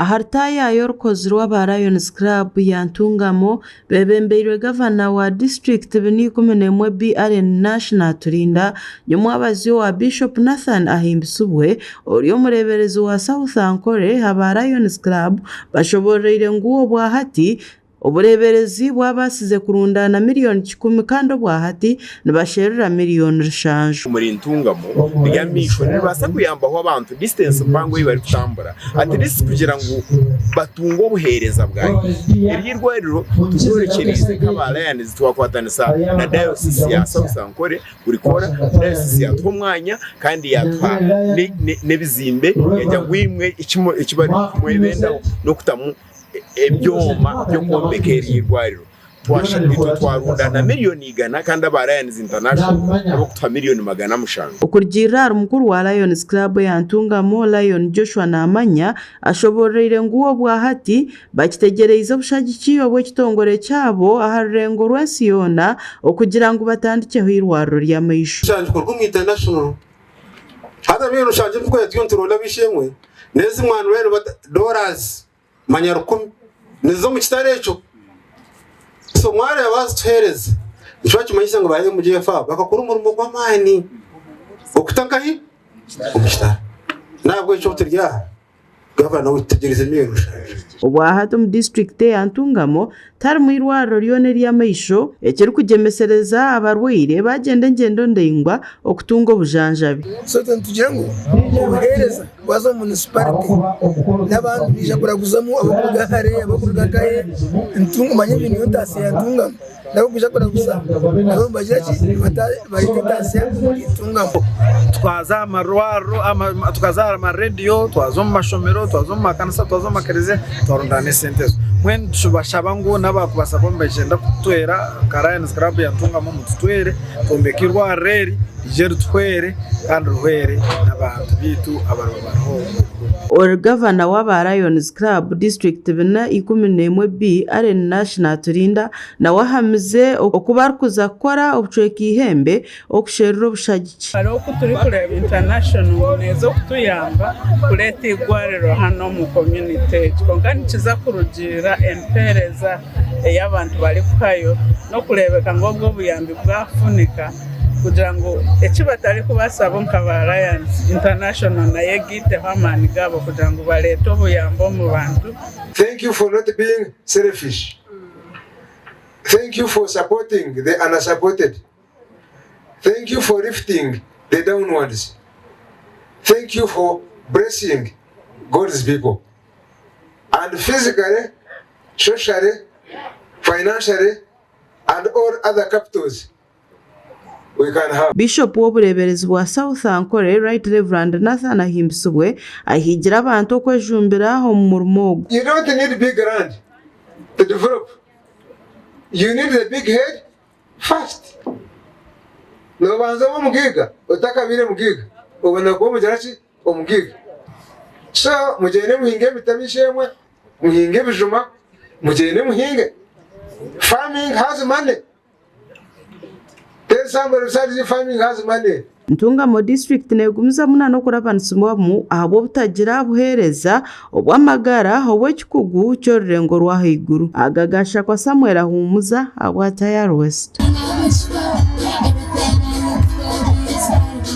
ahartaya y'orukozi rw'aba Lions Club ya Ntungamo bebembeirwe gavana wa district b'Niburonda BRN National Turinda nyomwabazi wa Bishop Nathan ahimbisubwe oriyo mureberezi wa South Ankole aba Lions Club bashoboreire nguwo bwa hati ubureberezi bwabasize kurundana miliyoni 10 kandi bwa hati nibasherera miliyoni 5 muri Ntungamo Ry'Amaisho nibasa kuyambaho abantu distance mpango yibari kutambura at least kugira ngo batungo buhereza bwaye Eirwariro tuzorekereze kaba Lions twakwatanisa na diocese ya South Ankole buri kora diocese ya twumwanya kandi yatwa nebizimbe yajya gwimwe ikibari mwebenda no kutamu ebyoma byo kombekera Eirwariro twashakitwa twarundana miliyoni 100 kandi aba Lions International abo kutwa miliyoni 500 ukurgira umukuru wa Lions Club ya Ntungamo Lion Joshua Namanya ashoboreire nguwo bwa hati bakitegereza bushagikiyo bwo kitongore cyabo aharengo rwensiyona okugira ngo batandikeho Eirwariro Ry'Amaisho cyane ko mu international hada bero shanje bwo tyontorola bishemwe nezi mwana wenu dollars manyarukumi nizo mu kitarecho so mware abazithereza icyo kimanyisa ngo baye mu GFA bakakora umurimo gw'amani okutankahi umukitara nabwo icyo turya gavana witegereze mirusha ubwahato mu district ya Ntungamo tari mu Eirwariro Ry'Amaisho ekeri kugemesereza abarwire bagende ngendo ndengwa okutunga obujanjabi so tugira ngo ubuhereza bazo municipality n'abantu bija kuraguzamo abakugahare abakugagaye Ntungamo manyibintu yotasi ya Ntungamo nabo bija kuraguza nabo bagira ki bari tasi ya Ntungamo twaza amarwaro tukaza amaredio twazo mu mashomero twazo mu makanisa twazo mu makereze twarundane sentes mwen tubashaba ngo nabakubasa bombe genda kutwera Lions Club ya Ntungamo mutwere tombeka Eirwariro jeru twere kandi ruhere n'abantu bitu abarobaro Gavana w'aba Lions Club district bina 11 BRN National Turinda na wahamize okubarukuza kora obucweka ihembe okusherura obushagiki ari okuturi kureba international nezo kutuyamba kureta Eirwariro hano mu community konkani kiza kurugira empereza y'abantu bari kuhayo no kurebeka ngo bwo buyambi bwafunika kugira ngo ekibatari kubasaba nk'aba Lions International na yegite hamani gabo kugira ngo balete obuyambo mu bantu. Thank you for not being selfish. Thank you for supporting the unsupported. Thank you for lifting the down ones. Thank you for blessing God's people. And physically, socially, financially, and all other capitals we can have. Bishop w'obureberezi bwa South Ankole Right Reverend Nathan ahimbisubwe ahigira abantu okwejumbira ho mu murimo. You don't need big land to develop. You need the big head first. No banza mu mugiga utakabire mugiga ubona ko mujarachi omugiga. So mujene muhinge bitamishemwe muhinge bijuma mujene muhinge. Farming has money. Farming has money. Ntungamo district negumiza munano kurabanitsumwamu abo butagira buhereza obwamagara obwekikugu cyo rurengo rwa higuru agagasha kwa Samuel ahumuza abwa Tayar West.